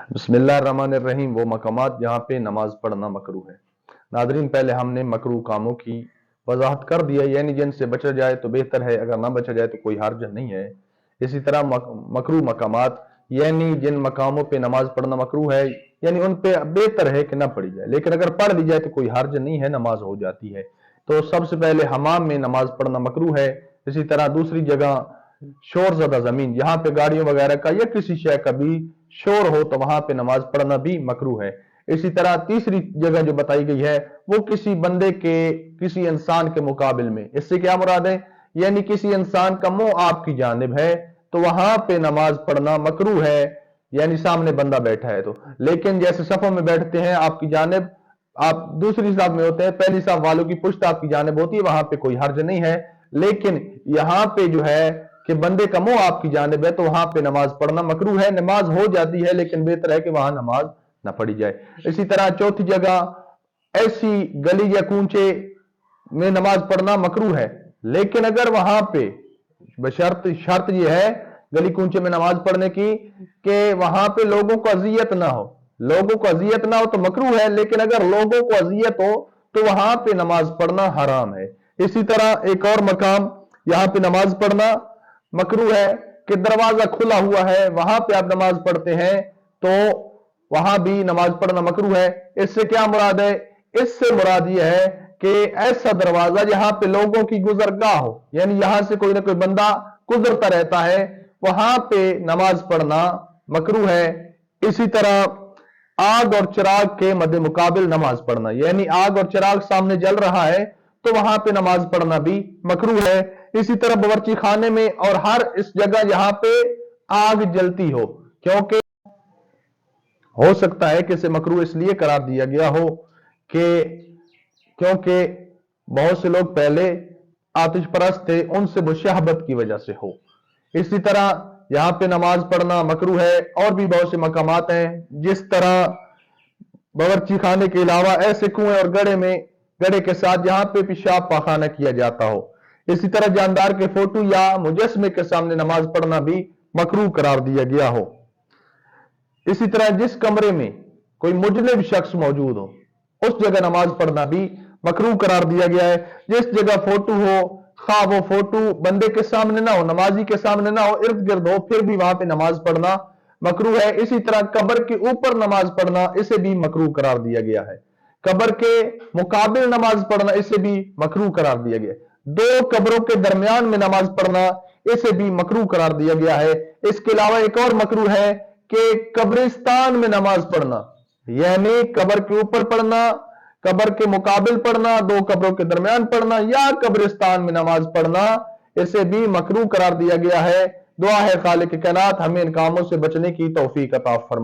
बिस्मिल्लाहिर्रहमानिर्रहीम। वो मकामात जहाँ पे नमाज पढ़ना मकरूह है। नादरीन, पहले हमने मकरूह कामों की वजाहत कर दिया, यानी जिनसे बचा जाए तो बेहतर है, अगर ना बचा जाए तो कोई हर्ज नहीं है। इसी तरह मकरूह मकामात यानी जिन मकामों पे नमाज पढ़ना मकरूह है, यानी उन पे बेहतर है कि ना पढ़ी जाए, लेकिन अगर पढ़ ली जाए तो कोई हर्ज नहीं है, नमाज हो जाती है। तो सबसे पहले हमाम में नमाज पढ़ना मकरूह है। इसी तरह दूसरी जगह शोर ज़दा ज़मीन, जहाँ पे गाड़ियों वगैरह का या किसी शय का भी शोर हो तो वहां पे नमाज पढ़ना भी मकरूह है। इसी तरह तीसरी जगह जो बताई गई है वो किसी बंदे के, किसी इंसान के मुकाबिल में। इससे क्या मुराद है? यानी किसी इंसान का मुंह आपकी जानिब है तो वहां पे नमाज पढ़ना मकरूह है, यानी सामने बंदा बैठा है तो। लेकिन जैसे सफों में बैठते हैं, आपकी जानिब, आप दूसरी साहब में होते हैं, पहली साहब वालों की पुश्त आपकी जानिब होती है, वहां पे कोई हर्ज नहीं है। लेकिन यहां पे जो है कि बंदे का मुंह आपकी जानिब है तो वहां पे नमाज पढ़ना मकरूह है। नमाज हो जाती है लेकिन बेहतर है कि वहां नमाज ना पढ़ी जाए। इसी तरह चौथी जगह ऐसी गली या कूंचे में नमाज पढ़ना मकरूह है, लेकिन अगर वहां पे शर्त यह है गली कूंचे में नमाज पढ़ने की कि वहां पे लोगों को अजियत ना हो। लोगों को अजियत ना हो तो मकरूह है, लेकिन अगर लोगों को अजियत हो तो वहां पे नमाज पढ़ना हराम है। इसी तरह एक और मकाम, यहां पे नमाज पढ़ना मकरूह है कि दरवाजा खुला हुआ है, वहां पे आप नमाज पढ़ते हैं तो वहां भी नमाज पढ़ना मकरूह है। इससे क्या मुराद है? इससे मुराद यह है कि ऐसा दरवाजा जहां पे लोगों की गुजरगाह हो, यानी यहां से कोई ना कोई बंदा गुजरता रहता है, वहां पे नमाज पढ़ना मकरूह है। इसी तरह आग और चिराग के मद्दे मुकाबिल नमाज पढ़ना, यानी आग और चिराग सामने जल रहा है तो वहां पे नमाज पढ़ना भी मकरूह है। इसी तरह बावर्ची खाने में और हर इस जगह जहां पे आग जलती हो, क्योंकि हो सकता है कि इसे मकरूह इसलिए करार दिया गया हो कि क्योंकि बहुत से लोग पहले आतिश परस्त थे, उनसे मुशाहबत की वजह से हो। इसी तरह यहां पे नमाज पढ़ना मकरूह है। और भी बहुत से मकामात हैं, जिस तरह बावर्ची खाने के अलावा ऐसे कुएं और गड़े के साथ जहां पे पेशाब पाखाना किया जाता हो। इसी तरह जानदार के फोटो या मुजस्मे के सामने नमाज पढ़ना भी मकरूह करार दिया गया हो। इसी तरह जिस कमरे में कोई मुजलिम शख्स मौजूद हो उस जगह नमाज पढ़ना भी मकरूह करार दिया गया है। जिस जगह फोटो हो, खा वो फोटो बंदे के सामने ना हो, नमाजी के सामने ना हो, इर्द गिर्द हो, फिर भी वहां पे नमाज पढ़ना मकरूह है। इसी तरह कब्र के ऊपर नमाज पढ़ना, इसे भी मकरूह करार दिया गया है। कब्र के मुकाबिल नमाज पढ़ना, इसे भी मकरूह करार दिया गया। दो कब्रों के दरमियान में नमाज पढ़ना, इसे भी मकरूह करार दिया गया है। इसके अलावा एक और मकरूह है कि कब्रिस्तान में नमाज पढ़ना, यानी कब्र के ऊपर पढ़ना, कब्र के मुकाबिल पढ़ना, दो कब्रों के दरमियान पढ़ना या कब्रिस्तान में नमाज पढ़ना, इसे भी मकरूह करार दिया गया है। दुआ है खालिक कायनात हमें इन कामों से बचने की तौफीक अता फरमाए।